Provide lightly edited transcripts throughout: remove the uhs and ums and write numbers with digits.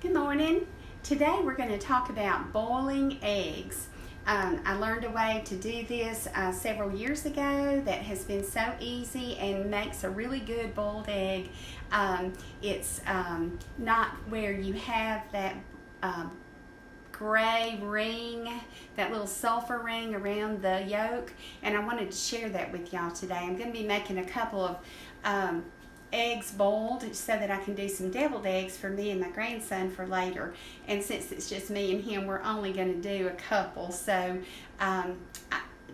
Good morning. Today we're going to talk about boiling eggs. I learned a way to do this several years ago that has been so easy and makes a really good boiled egg. It's not where you have that gray ring, that little sulfur ring around the yolk, and I wanted to share that with y'all today. I'm going to be making a couple of eggs boiled so that I can do some deviled eggs for me and my grandson for later. And since it's just me and him, we're only going to do a couple. So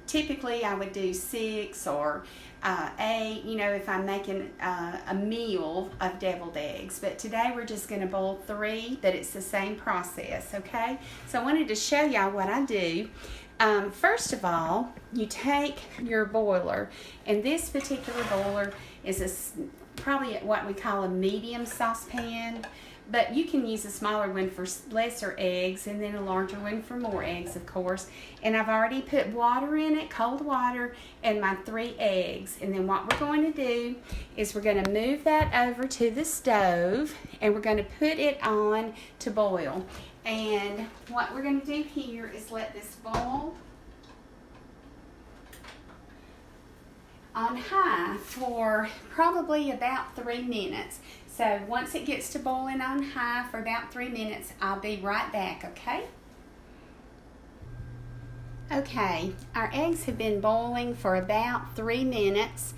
typically I would do 6 or 8, if I'm making a meal of deviled eggs. But today we're just going to boil 3, but it's the same process, okay? So I wanted to show y'all what I do. First of all, you take your boiler, and this particular boiler is probably what we call a medium saucepan, but you can use a smaller one for lesser eggs and then a larger one for more eggs, of course. And I've already put water in it, cold water, and my 3 eggs. And then what we're going to do is we're going to move that over to the stove, and we're going to put it on to boil. And what we're going to do here is let this boil on high for probably about 3 minutes. So once it gets to boiling on high for about 3 minutes, I'll be right back, okay? Okay, our eggs have been boiling for about 3 minutes.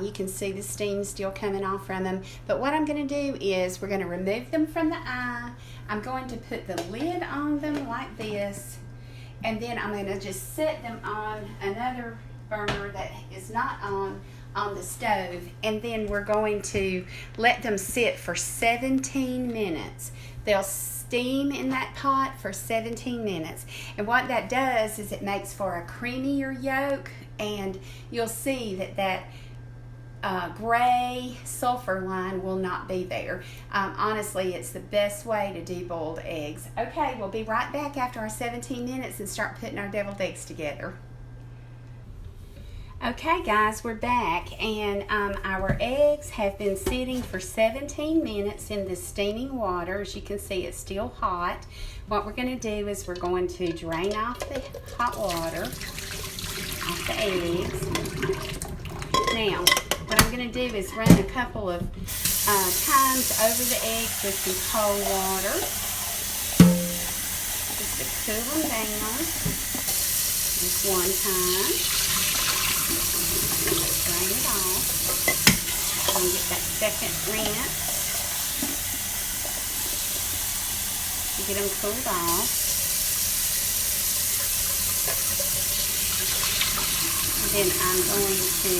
You can see the steam still coming off from them. But what I'm going to do is we're going to remove them from the eye. I'm going to put the lid on them like this. And then I'm going to just set them on another burner that is not on the stove. And then we're going to let them sit for 17 minutes. They'll steam in that pot for 17 minutes. And what that does is it makes for a creamier yolk. And you'll see that gray sulfur line will not be there. Honestly, it's the best way to do boiled eggs. Okay, we'll be right back after our 17 minutes and start putting our deviled eggs together. Okay guys, we're back, and our eggs have been sitting for 17 minutes in this steaming water. As you can see, it's still hot. What we're going to do is we're going to drain off the hot water off the eggs. Now, what I'm going to do is run a couple of times over the eggs with some cold water, just to cool them down. Just one time. Drain it off. I'm going to get that second rinse to get them cooled off. And then I'm going to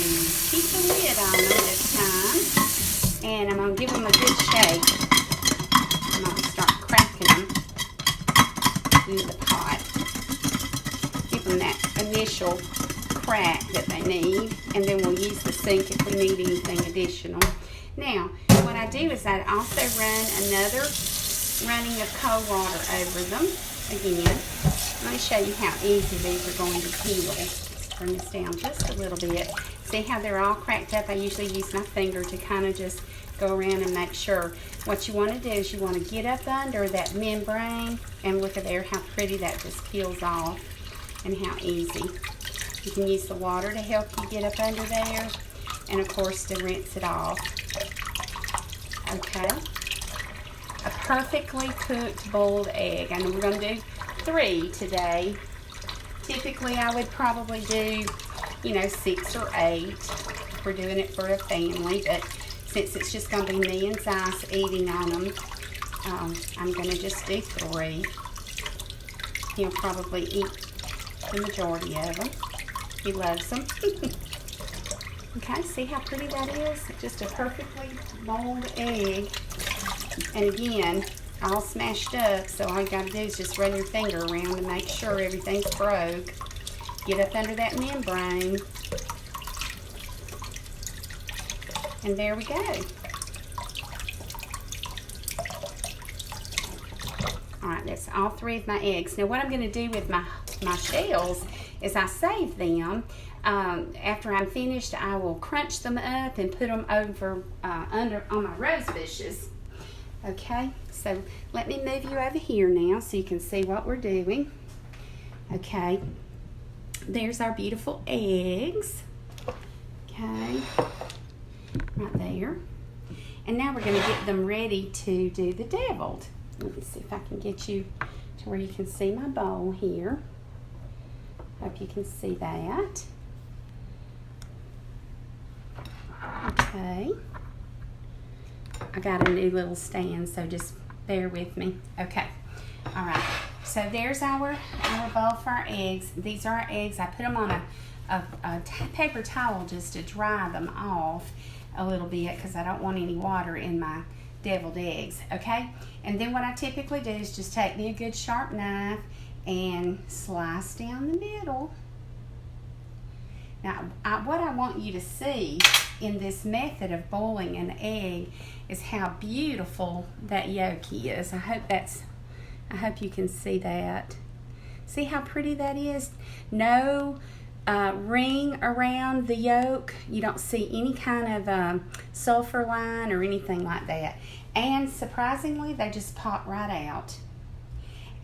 keep the lid on them this time, and I'm going to give them a good shake. I'm going to start cracking them in the pot. Give them that initial crack that they need, and then we'll use the sink if we need anything additional. Now, what I do is I also run another running of cold water over them again. Let me show you how easy these are going to peel. Turn this down just a little bit. See how they're all cracked up? I usually use my finger to kind of just go around and make sure. What you want to do is you want to get up under that membrane, and look at there how pretty that just peels off and how easy. You can use the water to help you get up under there, and of course to rinse it off. Okay, a perfectly cooked boiled egg. I know we're going to do 3 today. Typically I would probably do 6 or 8 if we're doing it for a family, but since it's just going to be me and Zeiss eating on them, I'm going to just do 3. He'll probably eat the majority of them. He loves them. Okay, see how pretty that is? Just a perfectly boiled egg. And again, all smashed up, so all you got to do is just run your finger around to make sure everything's broke. Get up under that membrane. And there we go. Alright, that's all 3 of my eggs. Now what I'm going to do with my shells is I save them. After I'm finished, I will crunch them up and put them over on my rose bushes. Okay, so let me move you over here now so you can see what we're doing. Okay, there's our beautiful eggs. Okay, right there. And now we're going to get them ready to do the deviled. Let me see if I can get you to where you can see my bowl here. Hope you can see that. Okay. I got a new little stand, so just bear with me. Okay. All right. So there's our bowl for our eggs. These are our eggs. I put them on a paper towel just to dry them off a little bit because I don't want any water in my deviled eggs. Okay. And then what I typically do is just take me a good sharp knife and slice down the middle. Now, what I want you to see in this method of boiling an egg is how beautiful that yolk is. I hope you can see that. See how pretty that is? No ring around the yolk. You don't see any kind of sulfur line or anything like that. And surprisingly, they just pop right out.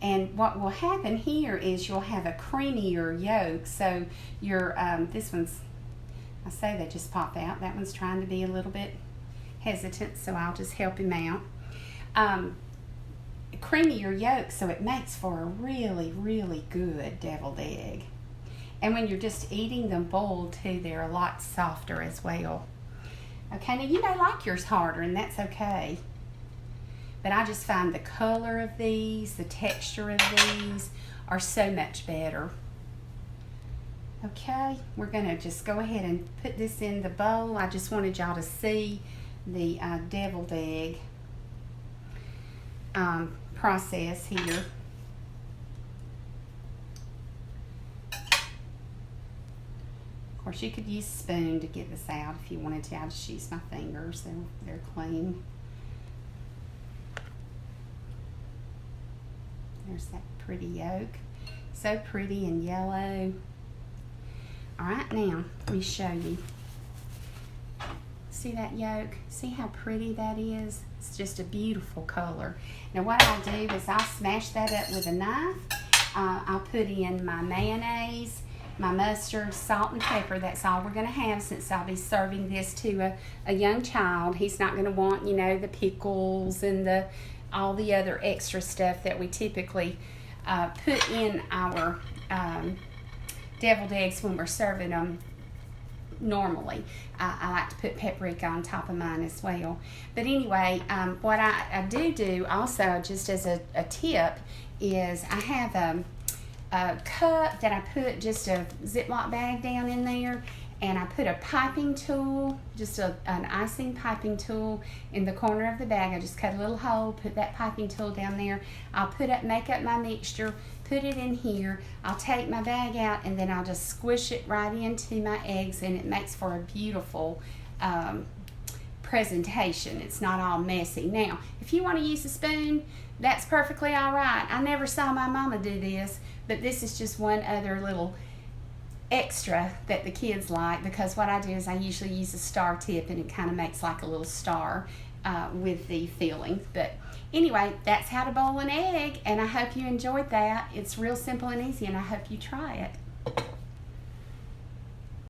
And what will happen here is you'll have a creamier yolk. So your this one's, I say they just pop out. That one's trying to be a little bit hesitant, so I'll just help him out. Creamier yolk, so it makes for a really, really good deviled egg. And when you're just eating them boiled too, they're a lot softer as well. Okay, now you may like yours harder, and that's okay. But I just find the color of these, the texture of these are so much better. Okay, we're going to just go ahead and put this in the bowl. I just wanted y'all to see the deviled egg process here. Of course, you could use a spoon to get this out if you wanted to. I just use my fingers, they're clean. There's that pretty yolk. So pretty and yellow. Alright, now, let me show you. See that yolk? See how pretty that is? It's just a beautiful color. Now what I'll do is I'll smash that up with a knife. I'll put in my mayonnaise, my mustard, salt, and pepper. That's all we're going to have since I'll be serving this to a young child. He's not going to want, you know, the pickles and all the other extra stuff that we typically put in our deviled eggs when we're serving them normally. I like to put paprika on top of mine as well. But anyway, what I do also, just as a tip, is I have a cup that I put just a Ziploc bag down in there, and I put a piping tool, just an icing piping tool in the corner of the bag. I just cut a little hole, put that piping tool down there. I'll make up my mixture, put it in here. I'll take my bag out, and then I'll just squish it right into my eggs, and it makes for a beautiful presentation. It's not all messy. Now, if you want to use a spoon, that's perfectly all right. I never saw my mama do this, but this is just one other little extra that the kids like, because what I do is I usually use a star tip, and it kind of makes like a little star with the filling. But anyway, that's how to boil an egg, and I hope you enjoyed that. It's real simple and easy, and I hope you try it.